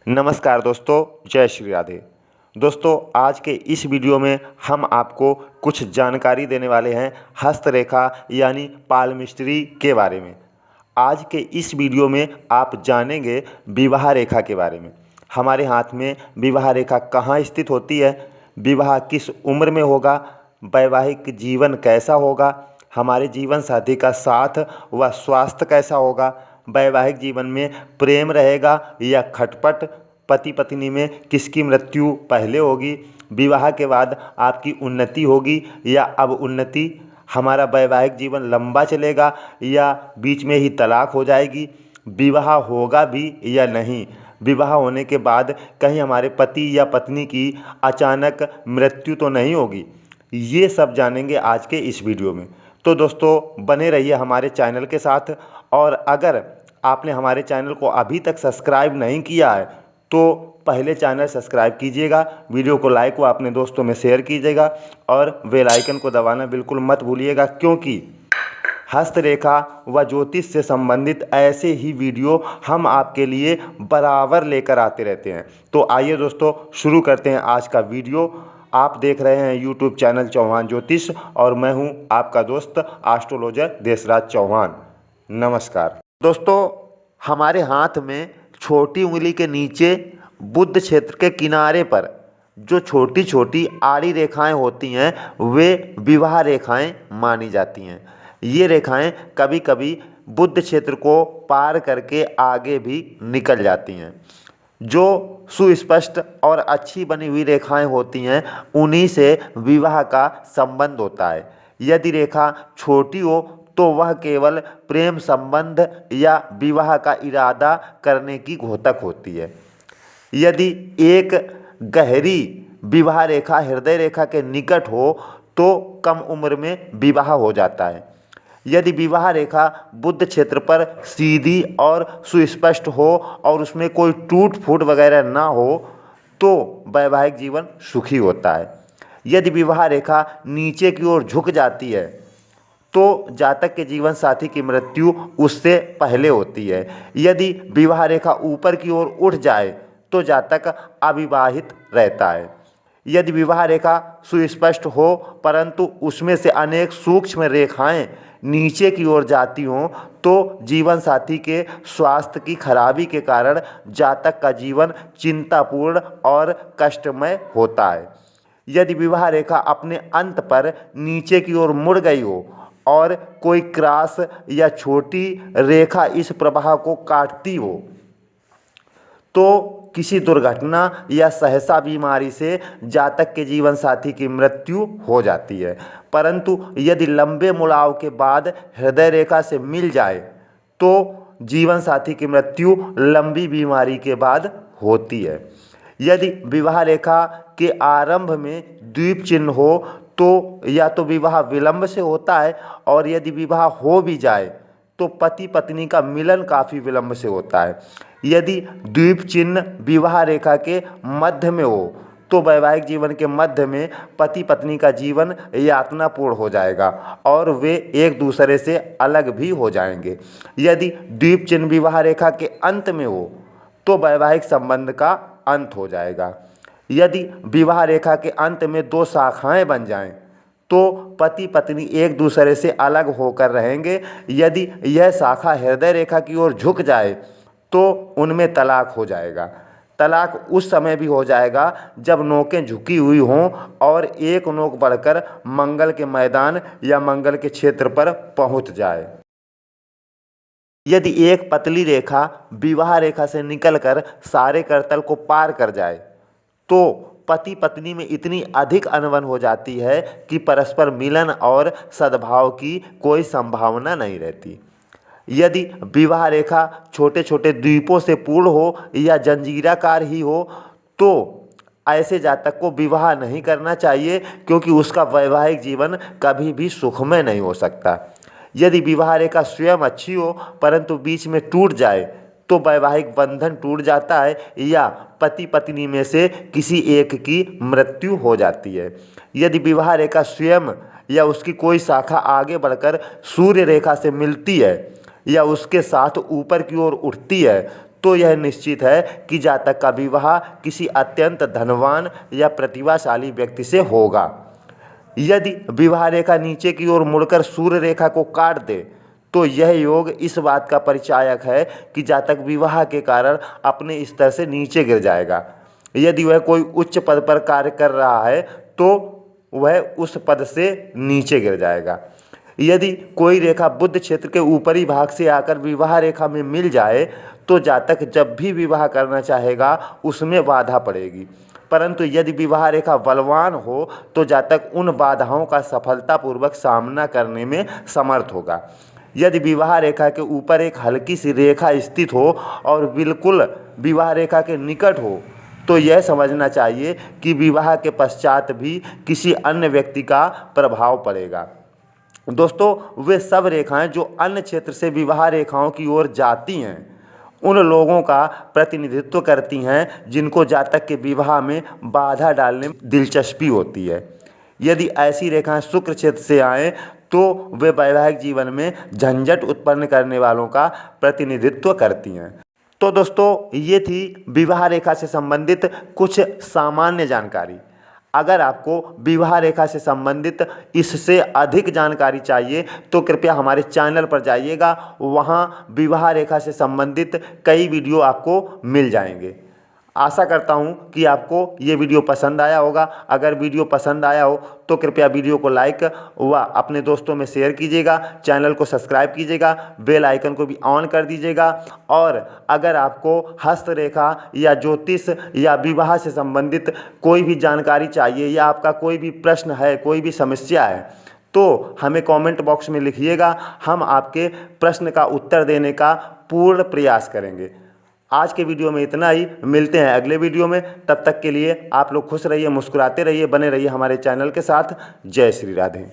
नमस्कार दोस्तों, जय श्री राधे। दोस्तों, आज के इस वीडियो में हम आपको कुछ जानकारी देने वाले हैं हस्तरेखा यानी पालमिस्ट्री के बारे में। आज के इस वीडियो में आप जानेंगे विवाह रेखा के बारे में। हमारे हाथ में विवाह रेखा कहाँ स्थित होती है, विवाह किस उम्र में होगा, वैवाहिक जीवन कैसा होगा, हमारे जीवन साथी का साथ व स्वास्थ्य कैसा होगा, वैवाहिक जीवन में प्रेम रहेगा या खटपट, पति पत्नी में किसकी मृत्यु पहले होगी, विवाह के बाद आपकी उन्नति होगी या अब उन्नति, हमारा वैवाहिक जीवन लंबा चलेगा या बीच में ही तलाक हो जाएगी, विवाह होगा भी या नहीं, विवाह होने के बाद कहीं हमारे पति या पत्नी की अचानक मृत्यु तो नहीं होगी। ये सब जानेंगे आज के इस वीडियो में। तो दोस्तों, बने रहिए हमारे चैनल के साथ। और अगर आपने हमारे चैनल को अभी तक सब्सक्राइब नहीं किया है तो पहले चैनल सब्सक्राइब कीजिएगा, वीडियो को लाइक व अपने दोस्तों में शेयर कीजिएगा और बेल आइकन को दबाना बिल्कुल मत भूलिएगा, क्योंकि हस्तरेखा व ज्योतिष से संबंधित ऐसे ही वीडियो हम आपके लिए बराबर लेकर आते रहते हैं। तो आइए दोस्तों, शुरू करते हैं आज का वीडियो। आप देख रहे हैं यूट्यूब चैनल चौहान ज्योतिष और मैं हूं आपका दोस्त एस्ट्रोलॉजर देशराज चौहान। नमस्कार दोस्तों, हमारे हाथ में छोटी उंगली के नीचे बुध क्षेत्र के किनारे पर जो छोटी छोटी आड़ी रेखाएं होती हैं वे विवाह रेखाएं मानी जाती हैं। ये रेखाएं कभी कभी बुध क्षेत्र को पार करके आगे भी निकल जाती हैं। जो सुस्पष्ट और अच्छी बनी हुई रेखाएं होती हैं उन्हीं से विवाह का संबंध होता है। यदि रेखा छोटी हो तो वह केवल प्रेम संबंध या विवाह का इरादा करने की घोतक होती है। यदि एक गहरी विवाह रेखा हृदय रेखा के निकट हो तो कम उम्र में विवाह हो जाता है। यदि विवाह रेखा बुध क्षेत्र पर सीधी और सुस्पष्ट हो और उसमें कोई टूट फूट वगैरह ना हो तो वैवाहिक जीवन सुखी होता है। यदि विवाह रेखा नीचे की ओर झुक जाती है तो जातक के जीवन साथी की मृत्यु उससे पहले होती है। यदि विवाह रेखा ऊपर की ओर उठ जाए तो जातक अविवाहित रहता है। यदि विवाह रेखा सुस्पष्ट हो परंतु उसमें से अनेक सूक्ष्म रेखाएं नीचे की ओर जाती हों तो जीवन साथी के स्वास्थ्य की खराबी के कारण जातक का जीवन चिंतापूर्ण और कष्टमय होता है। यदि विवाह रेखा अपने अंत पर नीचे की ओर मुड़ गई हो और कोई क्रॉस या छोटी रेखा इस प्रवाह को काटती हो तो किसी दुर्घटना या सहसा बीमारी से जातक के जीवन साथी की मृत्यु हो जाती है। परंतु यदि लंबे मुड़ाव के बाद हृदय रेखा से मिल जाए तो जीवन साथी की मृत्यु लंबी बीमारी के बाद होती है। यदि विवाह रेखा के आरंभ में द्वीप चिन्ह हो तो या तो विवाह विलंब से होता है और यदि विवाह हो भी जाए तो पति पत्नी का मिलन काफ़ी विलंब से होता है। यदि द्वीप चिन्ह विवाह रेखा के मध्य में हो तो वैवाहिक जीवन के मध्य में पति पत्नी का जीवन यातनापूर्ण हो जाएगा और वे एक दूसरे से अलग भी हो जाएंगे। यदि द्वीप चिन्ह विवाह रेखा के अंत में हो तो वैवाहिक संबंध का अंत हो जाएगा। यदि विवाह रेखा के अंत में दो शाखाएं बन जाएं तो पति पत्नी एक दूसरे से अलग होकर रहेंगे। यदि यह शाखा हृदय रेखा की ओर झुक जाए तो उनमें तलाक हो जाएगा। तलाक उस समय भी हो जाएगा जब नोकें झुकी हुई हों और एक नोक बढ़कर मंगल के मैदान या मंगल के क्षेत्र पर पहुंच जाए। यदि एक पतली रेखा विवाह रेखा से निकलकर सारे करतल को पार कर जाए तो पति पत्नी में इतनी अधिक अनबन हो जाती है कि परस्पर मिलन और सद्भाव की कोई संभावना नहीं रहती। यदि विवाह रेखा छोटे छोटे द्वीपों से पूर्ण हो या जंजीराकार ही हो तो ऐसे जातक को विवाह नहीं करना चाहिए, क्योंकि उसका वैवाहिक जीवन कभी भी सुखमय नहीं हो सकता। यदि विवाह रेखा स्वयं अच्छी हो परंतु बीच में टूट जाए तो वैवाहिक बंधन टूट जाता है या पति पत्नी में से किसी एक की मृत्यु हो जाती है। यदि विवाह रेखा स्वयं या उसकी कोई शाखा आगे बढ़कर सूर्य रेखा से मिलती है या उसके साथ ऊपर की ओर उठती है तो यह निश्चित है कि जातक का विवाह किसी अत्यंत धनवान या प्रतिभाशाली व्यक्ति से होगा। यदि विवाह रेखा नीचे की ओर मुड़कर सूर्य रेखा को काट दे तो यह योग इस बात का परिचायक है कि जातक विवाह के कारण अपने स्तर से नीचे गिर जाएगा। यदि वह कोई उच्च पद पर कार्य कर रहा है तो वह उस पद से नीचे गिर जाएगा। यदि कोई रेखा बुध क्षेत्र के ऊपरी भाग से आकर विवाह रेखा में मिल जाए तो जातक जब भी विवाह करना चाहेगा उसमें बाधा पड़ेगी, परंतु यदि विवाह रेखा बलवान हो तो जातक उन बाधाओं का सफलतापूर्वक सामना करने में समर्थ होगा। यदि विवाह रेखा के ऊपर एक हल्की सी रेखा स्थित हो और बिल्कुल विवाह रेखा के निकट हो तो यह समझना चाहिए कि विवाह के पश्चात भी किसी अन्य व्यक्ति का प्रभाव पड़ेगा। दोस्तों, वे सब रेखाएं जो अन्य क्षेत्र से विवाह रेखाओं की ओर जाती हैं उन लोगों का प्रतिनिधित्व करती हैं जिनको जातक के विवाह में बाधा डालने में दिलचस्पी होती है। यदि ऐसी रेखाएं शुक्र क्षेत्र से आएँ तो वे वैवाहिक जीवन में झंझट उत्पन्न करने वालों का प्रतिनिधित्व करती हैं। तो दोस्तों, ये थी विवाह रेखा से संबंधित कुछ सामान्य जानकारी। अगर आपको विवाह रेखा से संबंधित इससे अधिक जानकारी चाहिए तो कृपया हमारे चैनल पर जाइएगा, वहाँ विवाह रेखा से संबंधित कई वीडियो आपको मिल जाएंगे। आशा करता हूँ कि आपको ये वीडियो पसंद आया होगा। अगर वीडियो पसंद आया हो तो कृपया वीडियो को लाइक व अपने दोस्तों में शेयर कीजिएगा, चैनल को सब्सक्राइब कीजिएगा, बेल आइकन को भी ऑन कर दीजिएगा। और अगर आपको हस्तरेखा या ज्योतिष या विवाह से संबंधित कोई भी जानकारी चाहिए या आपका कोई भी प्रश्न है, कोई भी समस्या है तो हमें कमेंट बॉक्स में लिखिएगा, हम आपके प्रश्न का उत्तर देने का पूर्ण प्रयास करेंगे। आज के वीडियो में इतना ही, मिलते हैं अगले वीडियो में। तब तक के लिए आप लोग खुश रहिए, मुस्कुराते रहिए, बने रहिए हमारे चैनल के साथ। जय श्री राधे।